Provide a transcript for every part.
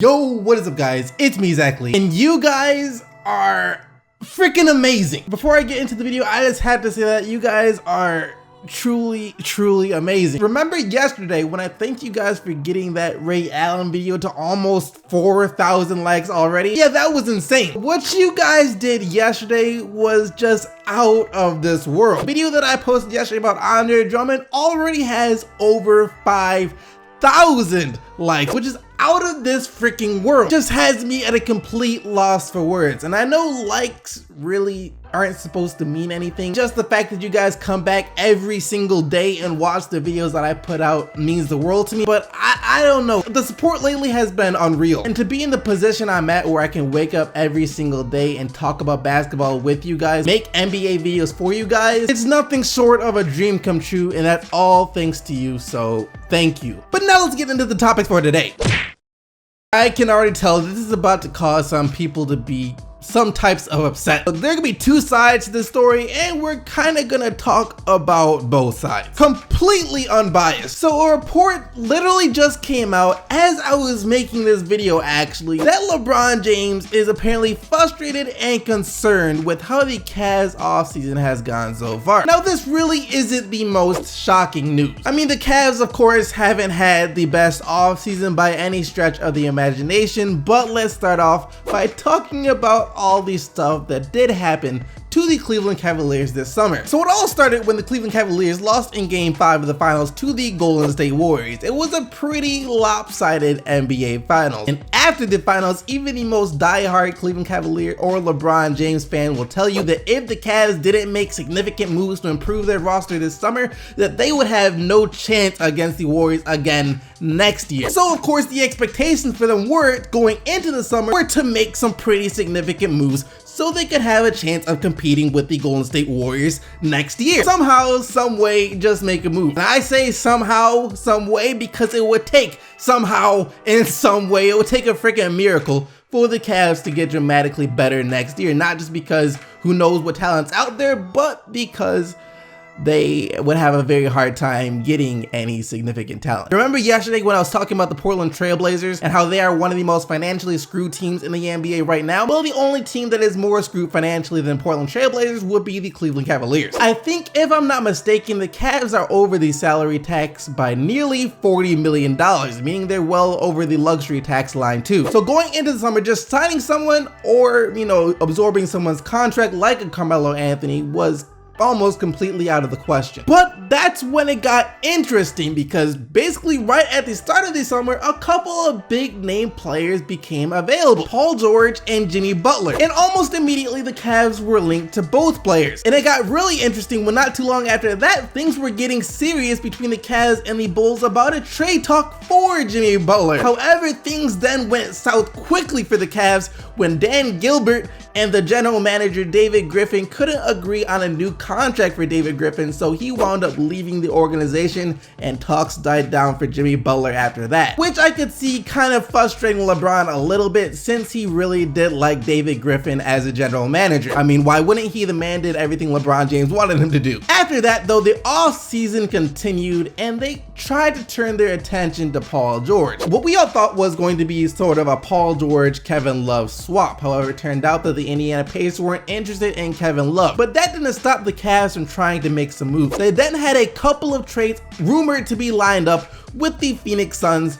Yo, what is up guys? It's me, Exactly, and you guys are freaking amazing. Before I get into the video, I just had to say that you guys are truly amazing. Remember yesterday when I thanked you guys for getting that Ray Allen video to almost 4,000 likes already? Yeah, that was insane. What you guys did yesterday was just out of this world. The video that I posted yesterday about Andre Drummond already has over 5,000 likes, which is out of this freaking world. Just has me at a complete loss for words. And I know likes really aren't supposed to mean anything. Just the fact that you guys come back every single day and watch the videos that I put out means the world to me. But I don't know. The support lately has been unreal. And to be in the position I'm at where I can wake up every single day and talk about basketball with you guys, make NBA videos for you guys, it's nothing short of a dream come true, and that's all thanks to you, so thank you. But now let's get into the topics for today. I can already tell this is about to cause some people to be some types of upset. But there are gonna be two sides to this story, and we're kind of gonna talk about both sides. Completely unbiased. So a report literally just came out as I was making this video actually, that LeBron James is apparently frustrated and concerned with how the Cavs offseason has gone so far. Now this really isn't the most shocking news. I mean, the Cavs of course haven't had the best offseason by any stretch of the imagination, but let's start off by talking about all the stuff that did happen to the Cleveland Cavaliers this summer. So it all started when the Cleveland Cavaliers lost in Game 5 of the finals to the Golden State Warriors. It was a pretty lopsided NBA finals. And after the finals, even the most diehard Cleveland Cavalier or LeBron James fan will tell you that if the Cavs didn't make significant moves to improve their roster this summer, that they would have no chance against the Warriors again next year. So of course the expectations for them were, going into the summer, were to make some pretty significant moves so they could have a chance of competing with the Golden State Warriors next year. Somehow, some way, just make a move. And I say somehow, some way, because it would take somehow, in some way, it would take a freaking miracle for the Cavs to get dramatically better next year. Not just because who knows what talent's out there, but because they would have a very hard time getting any significant talent. Remember yesterday when I was talking about the Portland Trail Blazers and how they are one of the most financially screwed teams in the NBA right now? Well, the only team that is more screwed financially than Portland Trail Blazers would be the Cleveland Cavaliers. I think, if I'm not mistaken, the Cavs are over the salary tax by nearly $40 million, meaning they're well over the luxury tax line too. So going into the summer, just signing someone or, absorbing someone's contract like a Carmelo Anthony was almost completely out of the question. But that's when it got interesting, because basically right at the start of the summer, a couple of big name players became available: Paul George and Jimmy Butler. And almost immediately the Cavs were linked to both players. And it got really interesting when not too long after that, things were getting serious between the Cavs and the Bulls about a trade talk for Jimmy Butler. However, things then went south quickly for the Cavs when Dan Gilbert and the general manager David Griffin couldn't agree on a new contract for David Griffin, so he wound up leaving the organization and talks died down for Jimmy Butler after that, which I could see kind of frustrating LeBron a little bit, since he really did like David Griffin as a general manager. I mean, why wouldn't he? The man did everything LeBron James wanted him to do. After that though, the off season continued and they tried to turn their attention to Paul George. What we all thought was going to be sort of a Paul George Kevin Love swap. However, it turned out that the Indiana Pacers weren't interested in Kevin Love, but that didn't stop the Cavs from trying to make some moves. They then had a couple of trades rumored to be lined up with the Phoenix Suns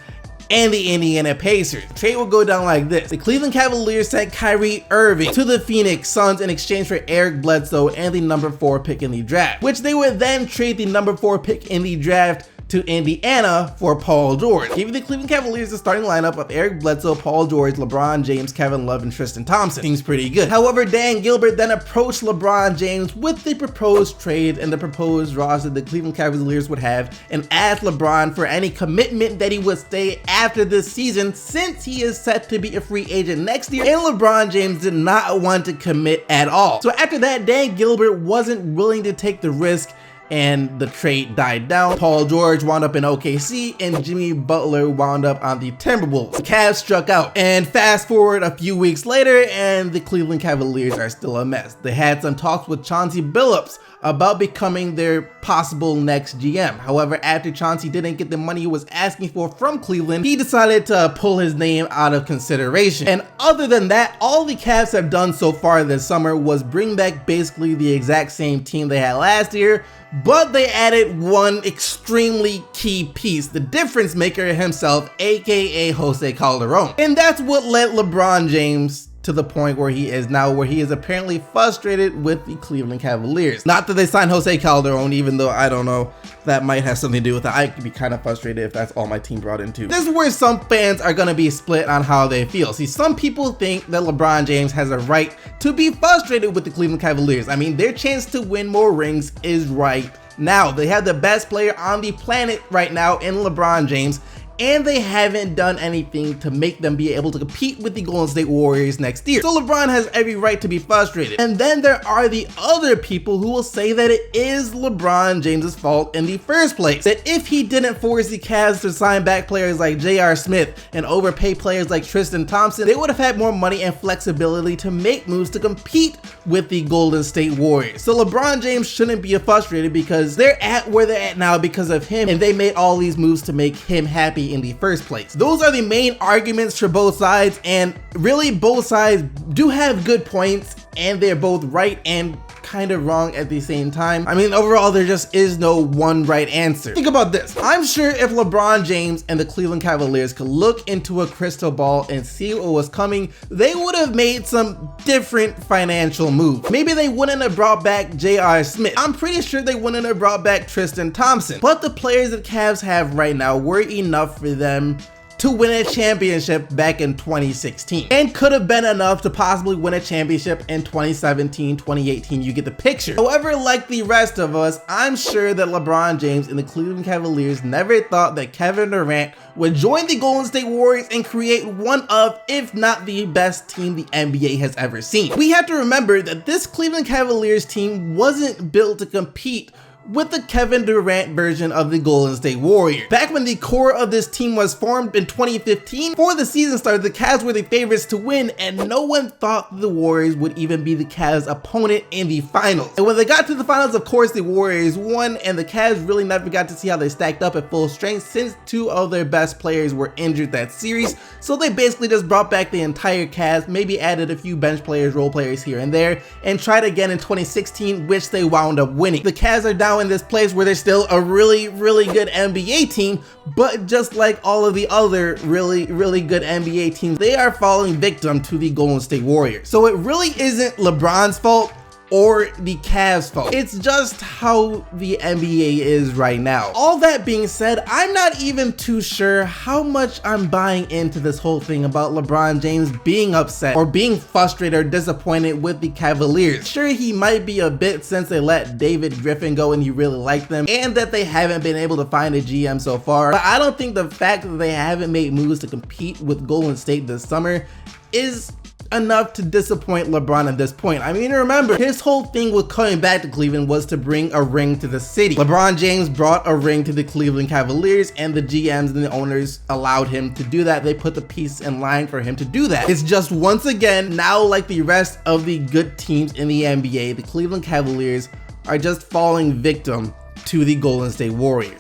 and the Indiana Pacers. The trade will go down like this: the Cleveland Cavaliers sent Kyrie Irving to the Phoenix Suns in exchange for Eric Bledsoe and the number 4 pick in the draft, which they would then trade the number 4 pick in the draft to Indiana for Paul George, giving the Cleveland Cavaliers the starting lineup of Eric Bledsoe, Paul George, LeBron James, Kevin Love, and Tristan Thompson. Seems pretty good. However, Dan Gilbert then approached LeBron James with the proposed trade and the proposed roster the Cleveland Cavaliers would have, and asked LeBron for any commitment that he would stay after this season, since he is set to be a free agent next year, and LeBron James did not want to commit at all. So after that, Dan Gilbert wasn't willing to take the risk and the trade died down. Paul George wound up in OKC and Jimmy Butler wound up on the Timberwolves. The Cavs struck out, and fast forward a few weeks later and the Cleveland Cavaliers are still a mess. They had some talks with Chauncey Billups about becoming their possible next GM. However, after Chauncey didn't get the money he was asking for from Cleveland, he decided to pull his name out of consideration. And other than that, all the Cavs have done so far this summer was bring back basically the exact same team they had last year, but they added one extremely key piece, the difference maker himself, aka Jose Calderon. And that's what led LeBron James to the point where he is now, where he is apparently frustrated with the Cleveland Cavaliers. Not that they signed Jose Calderon, even though I don't know, that might have something to do with it. I could be kind of frustrated if that's all my team brought into. This is where some fans are gonna be split on how they feel. See, some people think that LeBron James has a right to be frustrated with the Cleveland Cavaliers. I mean, their chance to win more rings is right now. They have the best player on the planet right now in LeBron James, and they haven't done anything to make them be able to compete with the Golden State Warriors next year. So LeBron has every right to be frustrated. And then there are the other people who will say that it is LeBron James's fault in the first place. That if he didn't force the Cavs to sign back players like J.R. Smith and overpay players like Tristan Thompson, they would have had more money and flexibility to make moves to compete with the Golden State Warriors. So LeBron James shouldn't be frustrated because they're at where they're at now because of him, and they made all these moves to make him happy in the first place. Those are the main arguments for both sides, and really both sides do have good points, and they're both right and kind of wrong at the same time. I mean, overall, there just is no one right answer. Think about this. I'm sure if LeBron James and the Cleveland Cavaliers could look into a crystal ball and see what was coming, they would have made some different financial moves. Maybe they wouldn't have brought back J.R. Smith. I'm pretty sure they wouldn't have brought back Tristan Thompson. But the players that Cavs have right now were enough for them to win a championship back in 2016, and could have been enough to possibly win a championship in 2017, 2018, you get the picture. However, like the rest of us, I'm sure that LeBron James and the Cleveland Cavaliers never thought that Kevin Durant would join the Golden State Warriors and create one of, if not the best team the NBA has ever seen. We have to remember that this Cleveland Cavaliers team wasn't built to compete with the Kevin Durant version of the Golden State Warriors. Back when the core of this team was formed in 2015, before the season started, the Cavs were the favorites to win, and no one thought the Warriors would even be the Cavs' opponent in the finals. And when they got to the finals, of course, the Warriors won, and the Cavs really never got to see how they stacked up at full strength since two of their best players were injured that series. So they basically just brought back the entire Cavs, maybe added a few bench players, role players here and there, and tried again in 2016, which they wound up winning. The Cavs are down in this place where they're still a really good NBA team, but just like all of the other really good NBA teams, they are falling victim to the Golden State Warriors. So it really isn't LeBron's fault or the Cavs' fault. It's just how the NBA is right now. All that being said, I'm not even too sure how much I'm buying into this whole thing about LeBron James being upset or being frustrated or disappointed with the Cavaliers. Sure, he might be a bit since they let David Griffin go and he really liked them, and that they haven't been able to find a GM so far, but I don't think the fact that they haven't made moves to compete with Golden State this summer is enough to disappoint LeBron at this point. I mean, remember, his whole thing with coming back to Cleveland was to bring a ring to the city. LeBron James brought a ring to the Cleveland Cavaliers, and the GMs and the owners allowed him to do that. They put the piece in line for him to do that. It's just, once again, now like the rest of the good teams in the NBA, the Cleveland Cavaliers are just falling victim to the Golden State Warriors.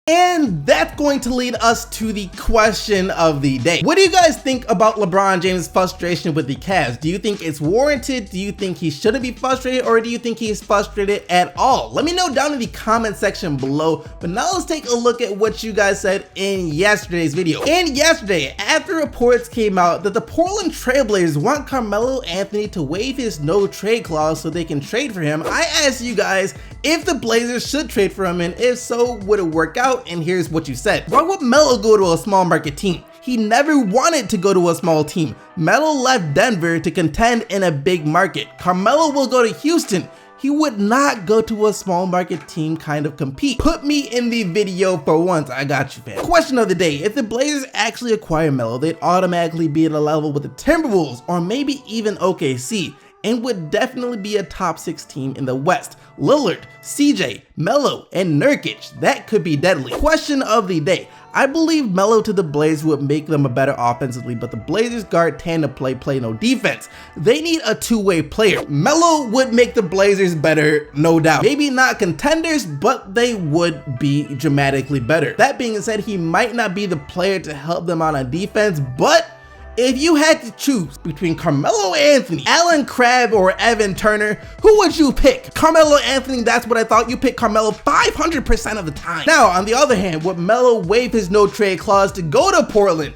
And that's going to lead us to the question of the day. What do you guys think about LeBron James' frustration with the Cavs? Do you think it's warranted? Do you think he shouldn't be frustrated, or do you think he's frustrated at all? Let me know down in the comment section below. But now let's take a look at what you guys said in yesterday's video. And yesterday, after reports came out that the Portland Trail Blazers want Carmelo Anthony to waive his no trade clause so they can trade for him, I asked you guys if the Blazers should trade for him, and if so, would it work out? And here's what you said. Why would Melo go to a small market team? He never wanted to go to a small team. Melo left Denver to contend in a big market. Carmelo will go to Houston. He would not go to a small market team kind of compete. Put me in the video for once. I got you, fam. Question of the day. If the Blazers actually acquire Melo, they'd automatically be at a level with the Timberwolves or maybe even OKC, and would definitely be a top 6 team in the West. Lillard, CJ, Melo, and Nurkic, that could be deadly. Question of the day. I believe Melo to the Blazers would make them a better offensively, but the Blazers guard tend to play no defense. They need a two-way player. Melo would make the Blazers better, no doubt. Maybe not contenders, but they would be dramatically better. That being said, he might not be the player to help them out on defense, but if you had to choose between Carmelo Anthony, Allen Crabbe, or Evan Turner, who would you pick? Carmelo Anthony, that's what I thought. You pick Carmelo 500% of the time. Now, on the other hand, would Melo waive his no-trade clause to go to Portland?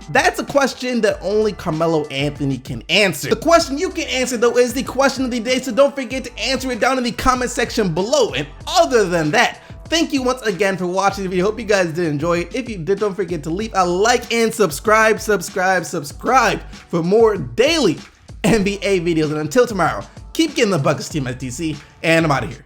That's a question that only Carmelo Anthony can answer. The question you can answer, though, is the question of the day, so don't forget to answer it down in the comment section below. And other than that, thank you once again for watching the video. Hope you guys did enjoy it. If you did, don't forget to leave a like and subscribe for more daily NBA videos. And until tomorrow, keep getting the buckets, Team SDC, and I'm out of here.